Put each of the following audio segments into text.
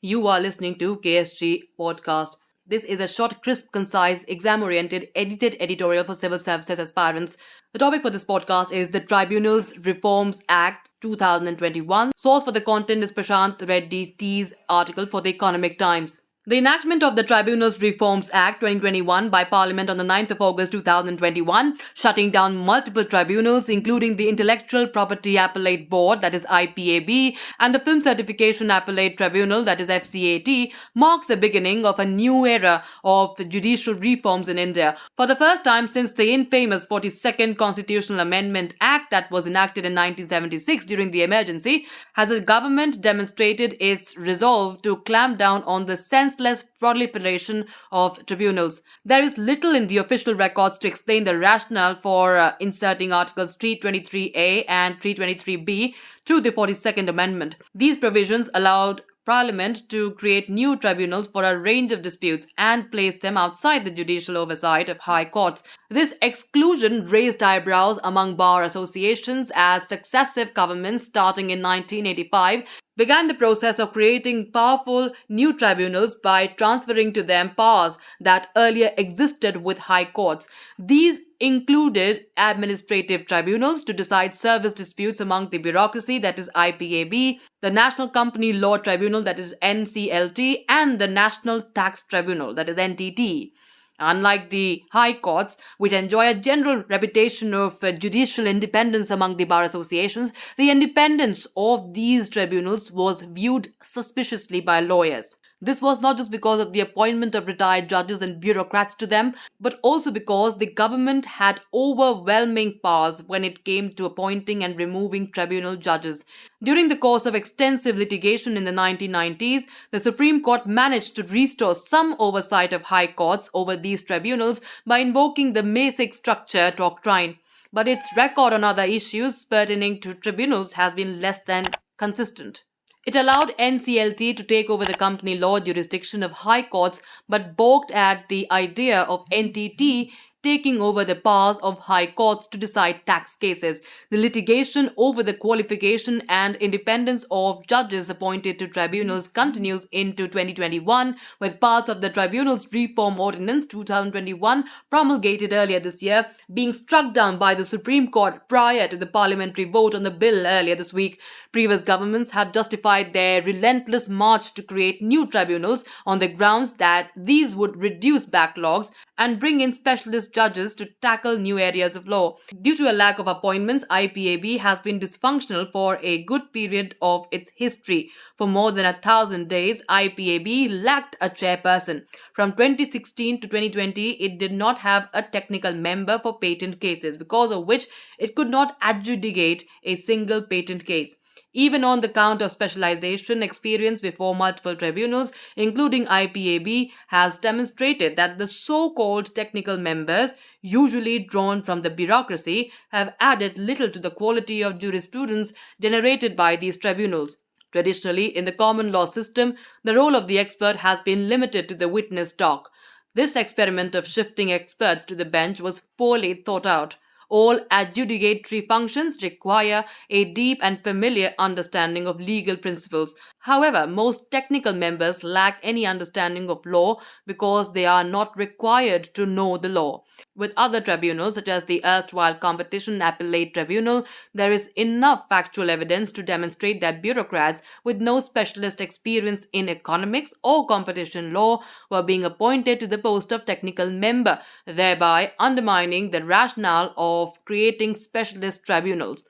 You are listening to KSG Podcast. This is a short, crisp, concise, exam oriented, edited editorial for civil services aspirants. The topic for this podcast is the Tribunals Reforms Act 2021. Source for the content is Prashant Reddy T's article for the Economic Times. The enactment of the Tribunals Reforms Act 2021 by Parliament on the 9th of August 2021, shutting down multiple tribunals including the Intellectual Property Appellate Board, that is IPAB, and the Film Certification Appellate Tribunal, that is FCAT, marks the beginning of a new era of judicial reforms in India. For the first time since the infamous 42nd Constitutional Amendment Act that was enacted in 1976 during the emergency, has the government demonstrated its resolve to clamp down on the senseless proliferation of tribunals. There is little in the official records to explain the rationale for inserting Articles 323A and 323B through the 42nd Amendment. These provisions allowed Parliament to create new tribunals for a range of disputes and place them outside the judicial oversight of high courts. This exclusion raised eyebrows among bar associations as successive governments, starting in 1985, began the process of creating powerful new tribunals by transferring to them powers that earlier existed with high courts. These included administrative tribunals to decide service disputes among the bureaucracy, that is IPAB, the National Company Law Tribunal, that is NCLT, and the National Tax Tribunal, that is NTT. Unlike the high courts, which enjoy a general reputation of judicial independence among the bar associations, the independence of these tribunals was viewed suspiciously by lawyers. This was not just because of the appointment of retired judges and bureaucrats to them, but also because the government had overwhelming powers when it came to appointing and removing tribunal judges. During the course of extensive litigation in the 1990s, the Supreme Court managed to restore some oversight of high courts over these tribunals by invoking the Masic Structure Doctrine. But its record on other issues pertaining to tribunals has been less than consistent. It allowed NCLT to take over the company law jurisdiction of high courts but balked at the idea of NTT taking over the powers of high courts to decide tax cases. The litigation over the qualification and independence of judges appointed to tribunals continues into 2021, with parts of the Tribunals Reform Ordinance 2021 promulgated earlier this year being struck down by the Supreme Court prior to the parliamentary vote on the bill earlier this week. Previous governments have justified their relentless march to create new tribunals on the grounds that these would reduce backlogs and bring in specialist judges to tackle new areas of law. Due to a lack of appointments, IPAB has been dysfunctional for a good period of its history. For more than 1,000 days, IPAB lacked a chairperson. From 2016 to 2020, it did not have a technical member for patent cases, because of which it could not adjudicate a single patent case. Even on the count of specialization, experience before multiple tribunals, including IPAB, has demonstrated that the so-called technical members, usually drawn from the bureaucracy, have added little to the quality of jurisprudence generated by these tribunals. Traditionally, in the common law system, the role of the expert has been limited to the witness dock. This experiment of shifting experts to the bench was poorly thought out. All adjudicatory functions require a deep and familiar understanding of legal principles. However, most technical members lack any understanding of law because they are not required to know the law. With other tribunals, such as the erstwhile Competition Appellate Tribunal, there is enough factual evidence to demonstrate that bureaucrats with no specialist experience in economics or competition law were being appointed to the post of technical member, thereby undermining the rationale of creating specialist tribunals.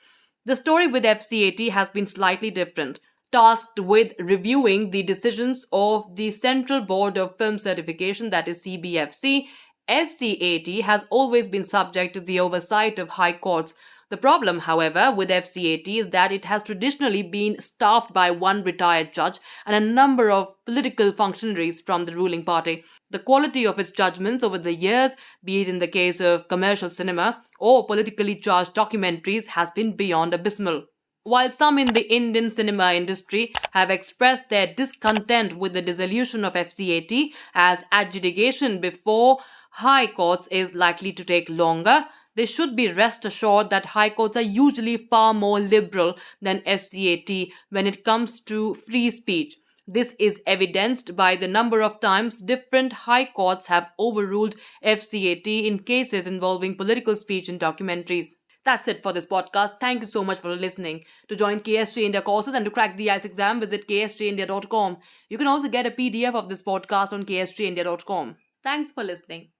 The story with FCAT has been slightly different. Tasked with reviewing the decisions of the Central Board of Film Certification, that is CBFC, FCAT has always been subject to the oversight of high courts. The problem, however, with FCAT is that it has traditionally been staffed by one retired judge and a number of political functionaries from the ruling party. The quality of its judgments over the years, be it in the case of commercial cinema or politically charged documentaries, has been beyond abysmal. While some in the Indian cinema industry have expressed their discontent with the dissolution of FCAT, as adjudication before high courts is likely to take longer, they should be rest assured that high courts are usually far more liberal than FCAT when it comes to free speech. This is evidenced by the number of times different high courts have overruled FCAT in cases involving political speech in documentaries. That's it for this podcast. Thank you so much for listening. To join KSJ India courses and to crack the ICE exam, visit ksjindia.com. You can also get a PDF of this podcast on ksjindia.com. Thanks for listening.